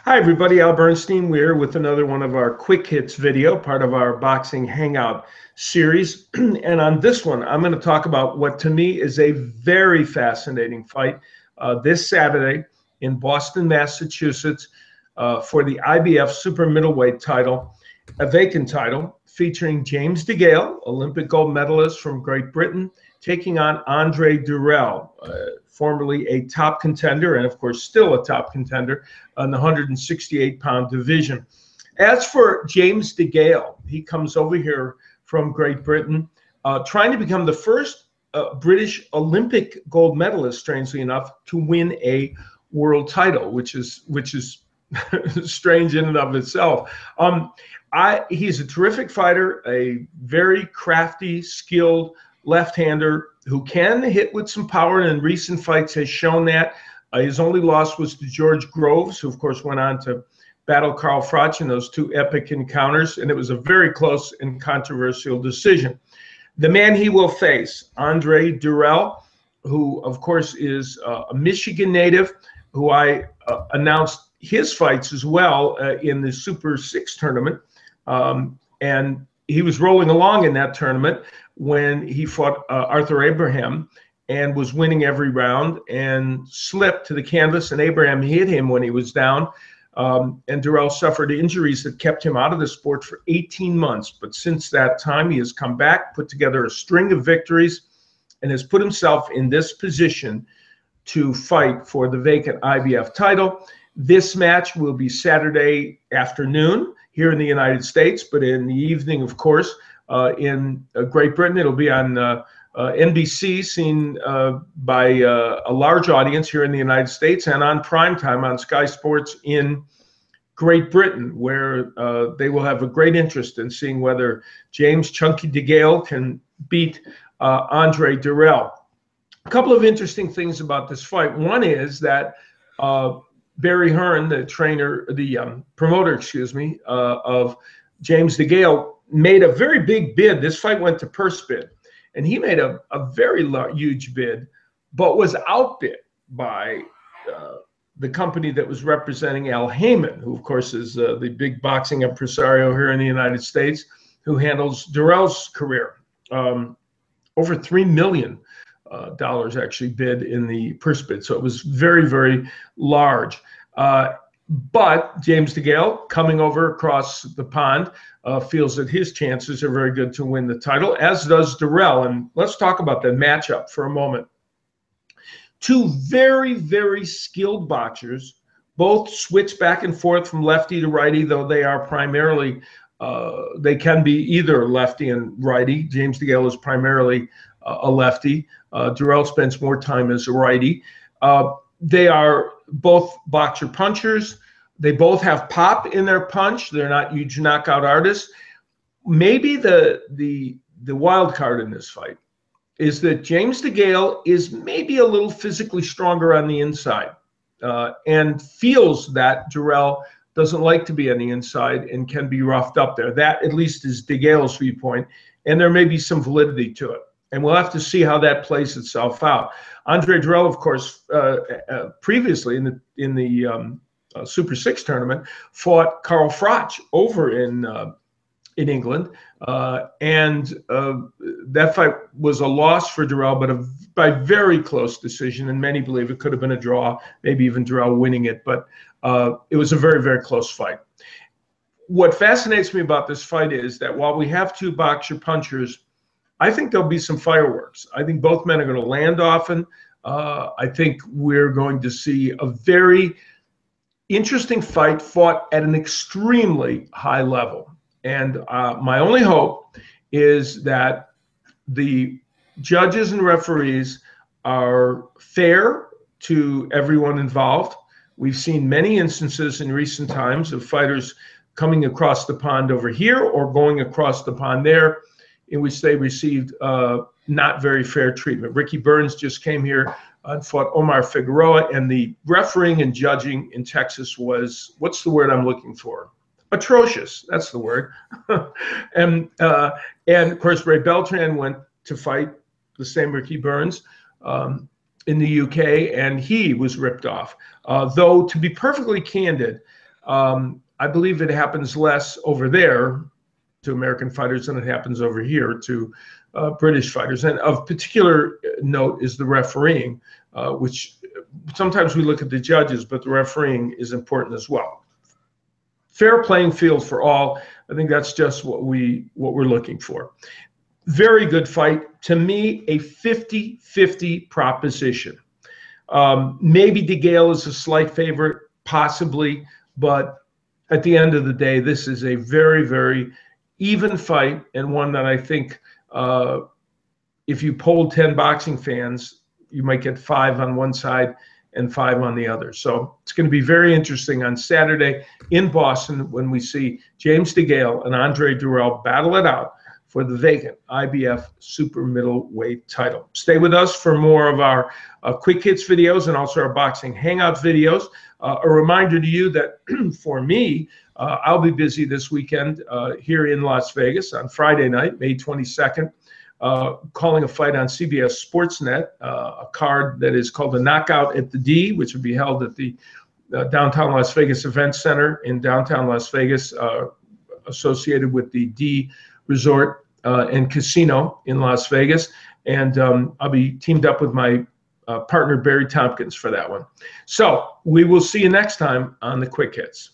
Hi everybody, Al Bernstein. We're with another one of our quick hits video, part of our boxing hangout series. And on this one, I'm going to talk about what to me is a very fascinating fight this Saturday in Boston, Massachusetts for the IBF super middleweight title, a vacant title featuring James DeGale, Olympic gold medalist from Great Britain, taking on Andre Dirrell, formerly a top contender and, of course, still a top contender in the 168-pound division. As for James DeGale, he comes over here from Great Britain, trying to become the first British Olympic gold medalist, strangely enough, to win a world title, which is strange in and of itself. He's a terrific fighter, a very crafty, skilled left-hander who can hit with some power, and in recent fights has shown that. His only loss was to George Groves, who, of course, went on to battle Carl Froch in those two epic encounters, and it was a very close and controversial decision. The man he will face, Andre Dirrell, who, of course, is a Michigan native, who I announced his fights as well in the Super 6 tournament. And he was rolling along in that tournament when he fought Arthur Abraham and was winning every round and slipped to the canvas, and Abraham hit him when he was down. And Dirrell suffered injuries that kept him out of the sport for 18 months. But since that time, he has come back, put together a string of victories, and has put himself in this position to fight for the vacant IBF title. This match will be Saturday afternoon here in the United States, but in the evening, of course, in Great Britain, it'll be on NBC, seen by a large audience here in the United States, and on primetime on Sky Sports in Great Britain, where they will have a great interest in seeing whether James "Chunky" DeGale can beat Andre Dirrell. A couple of interesting things about this fight. One is that Barry Hearn, the promoter, of James DeGale, made a very big bid. This fight went to purse bid, and he made a very huge bid, but was outbid by the company that was representing Al Heyman, who, of course, is the big boxing impresario here in the United States, who handles Dirrell's career. Over $3 million actually bid in the purse bid, so it was very, very large. But James DeGale, coming over across the pond, feels that his chances are very good to win the title, as does Dirrell. And let's talk about the matchup for a moment. Two very, very skilled boxers, both switch back and forth from lefty to righty, though they are primarily, they can be either lefty and righty. James DeGale is primarily a lefty. Dirrell spends more time as a righty. They are both boxer punchers. They both have pop in their punch. They're not huge knockout artists. Maybe the wild card in this fight is that James DeGale is maybe a little physically stronger on the inside and feels that Dirrell doesn't like to be on the inside and can be roughed up there. That, at least, is DeGale's viewpoint, and there may be some validity to it. And we'll have to see how that plays itself out. Andre Dirrell, of course, previously in the Super 6 tournament, fought Carl Froch over in England, and that fight was a loss for Dirrell, but by very close decision, and many believe it could have been a draw, maybe even Dirrell winning it, but it was a very, very close fight. What fascinates me about this fight is that while we have two boxer punchers, I think there'll be some fireworks. I think both men are going to land often. I think we're going to see a very interesting fight fought at an extremely high level. And my only hope is that the judges and referees are fair to everyone involved. We've seen many instances in recent times of fighters coming across the pond over here or going across the pond there, in which they received not very fair treatment. Ricky Burns just came here and fought Omar Figueroa, and the refereeing and judging in Texas was, what's the word I'm looking for? Atrocious, that's the word. And of course, Ray Beltran went to fight the same Ricky Burns in the UK, and he was ripped off. Though, to be perfectly candid, I believe it happens less over there to American fighters than it happens over here to British fighters. And of particular note is the refereeing, which sometimes we look at the judges, but the refereeing is important as well. Fair playing field for all. I think that's just what we're looking for. Very good fight. To me, a 50-50 proposition. Maybe DeGale is a slight favorite, possibly, but at the end of the day, this is a very, very even fight, and one that I think if you polled 10 boxing fans, you might get 5 on one side and 5 on the other. So it's going to be very interesting on Saturday in Boston when we see James DeGale and Andre Dirrell battle it out for the vacant IBF super middleweight title. Stay with us for more of our quick hits videos and also our boxing hangout videos. A reminder to you that for me, I'll be busy this weekend here in Las Vegas on Friday night, May 22nd, calling a fight on CBS Sportsnet, a card that is called the Knockout at the D, which will be held at the downtown Las Vegas Event Center in downtown Las Vegas, associated with the D Resort and Casino in Las Vegas. And I'll be teamed up with my partner, Barry Tompkins, for that one. So we will see you next time on the Quick Hits.